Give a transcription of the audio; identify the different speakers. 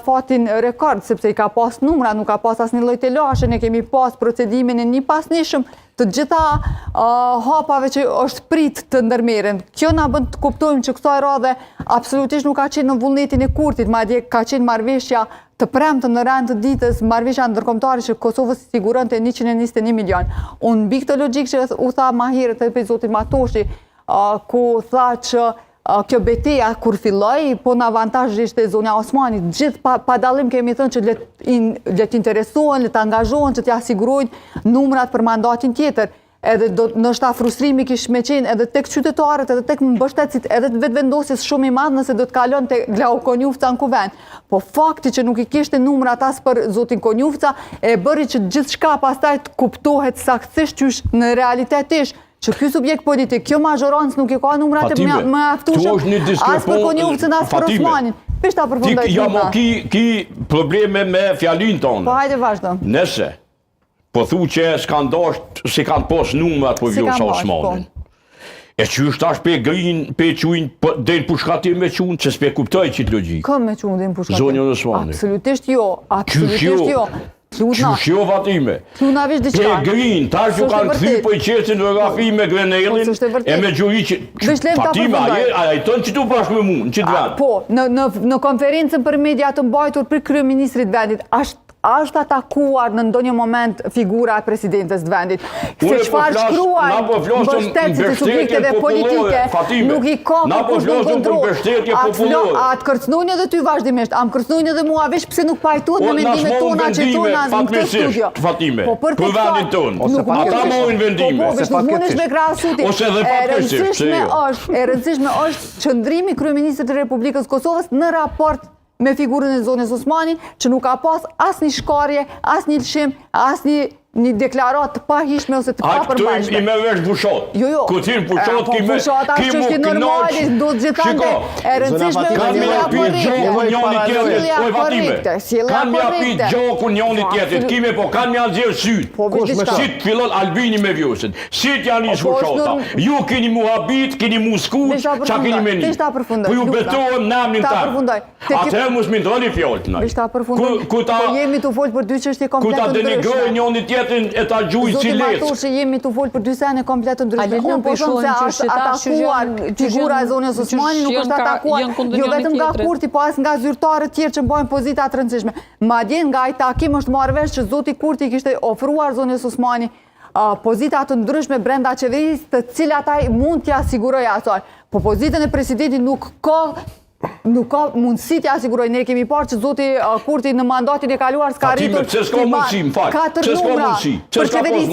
Speaker 1: fatin rekord, sepse i ka pas numra, nuk ka pas asnjë lloj telashe, ne kemi pas procedimin e një pasnishëm të gjitha hapave që është prit të ndërmeren. Kjo na bën të kuptojmë që kësaj radhe absolutisht nuk ka qenë në vullnetin e Kurtit, madje ka qenë marrëveshja të premtë në rand të ditës, marrëveshja ndërkombëtare që Kosovës siguronte 121 milion. Unë mbi këtë logjikë që u tha më herët edhe zoti Matoshi, ku tha që kjo betejë kur filloi, po në avantazh ishte zonja Osmanit. Gjithë pa dallim kemi thënë që le të interesohen, le të angazhohen, që t'ia sigurojnë numrat për mandatin tjetër. Edhe ndoshta frustrimi kish me qenë edhe tek qytetarët, edhe tek mbështetësit, edhe të vetëvendosjes shumë i madh nëse do të kalon te Glau Konjufca në kuvend. Po fakti që nuk i kishte numrat as për zotin Konjufca e bëri që gjithçka pastaj të kuptohet saktësisht qysh në realitet ish. Që ky subjekt politik, kjo mazhorancë nuk i ka numrat e mjaftueshëm as për Konjufcën as për Osmanin. Pishta përfundoj.
Speaker 2: Ki probleme me fjalin tonë.
Speaker 1: Po hajde vazhdo.
Speaker 2: Nëse po thu që s'kan dasht, si kanë pos numrat për Vjosa Osmanin. E që është tash pe grin, pe quin, del pushkatim me qunë, që s'pe kuptoj qitë logikë.
Speaker 1: Kam me qunë dhe në pushkatim?
Speaker 2: Zonjën Osmanin.
Speaker 1: Absolutisht jo, absolutisht jo.
Speaker 2: Qysh jo, Fatime?
Speaker 1: Kluna vish diqka.
Speaker 2: Pe grin, tash ju kanë këthy për i qesin fotografi me Grenellin, e me gjuri që... Fatime, a e tonë që tu bashkë me mund, që të vend?
Speaker 1: Po, në konferencën për media të mbajtur për kryeministrit vendit, është atakuar në ndonjë moment figura e presidentes të vendit. Se çfarë shkruajnë mbështetësit e subjekteve politike, nuk i ka kërkush në kontroll. A të kërcnojnë edhe ty vazhdimisht, a më kërcnojnë edhe mua, vesh pse nuk pajtuat me mendimet tona që tona në këtë studio.
Speaker 2: Fatime, për vendin tonë. Ata mojnë vendime.
Speaker 1: Po, vesh nuk mundesh me krahasutin.
Speaker 2: Ose edhe pakështisht.
Speaker 1: E rëndësishme është qëndrimi kryeministrit të Republikës Kosovës në raport me figurën e zonës Osmanin, që nuk ka pas asnjë shkarje, asnjë lëshim, asnjë deklarat të pahishme ose të papërmbajshme.
Speaker 2: A këtu i me vesh bushot.
Speaker 1: Jo.
Speaker 2: Kutin bushot ki me
Speaker 1: bushot ashtë që normalisht do të gjithante e rëndësishme
Speaker 2: sjellja korrekte.
Speaker 1: Kanë
Speaker 2: me apit gjoku njëri tjetrit, kime po kanë me alxher syt. Sit fillon Albini me Vjosën. Sit janë i bushota. Ju keni muhabit, keni musku, çka keni meni. Po ju betohem në emrin tan. Atëherë mos më ndoni fjalët na.
Speaker 1: Po jemi të fol për dy çështje komplet të ndryshme.
Speaker 2: E ta gjujë si letë.
Speaker 1: Zotë Matoshi, jemi të folë për dy sene komplet të ndryshme. Unë po thëmë se është atakuar figura e zonës Osmani, nuk është atakuar jo vetëm nga Kurti, po as nga zyrtarët tjerë që mbajnë pozita të rëndësishme. Madje nga ai takim është marrë vesh që zoti Kurti kishte ofruar zonës Osmani pozita të ndryshme brenda qeverisë, të cilat ai mund t'ia sigurojë asaj. Po pozitën e presidentit nuk ka mundësi t'ja siguroj. Ne kemi parë që zoti Kurti në mandatin e kaluar s'ka rritur 4 numra për qeverisjen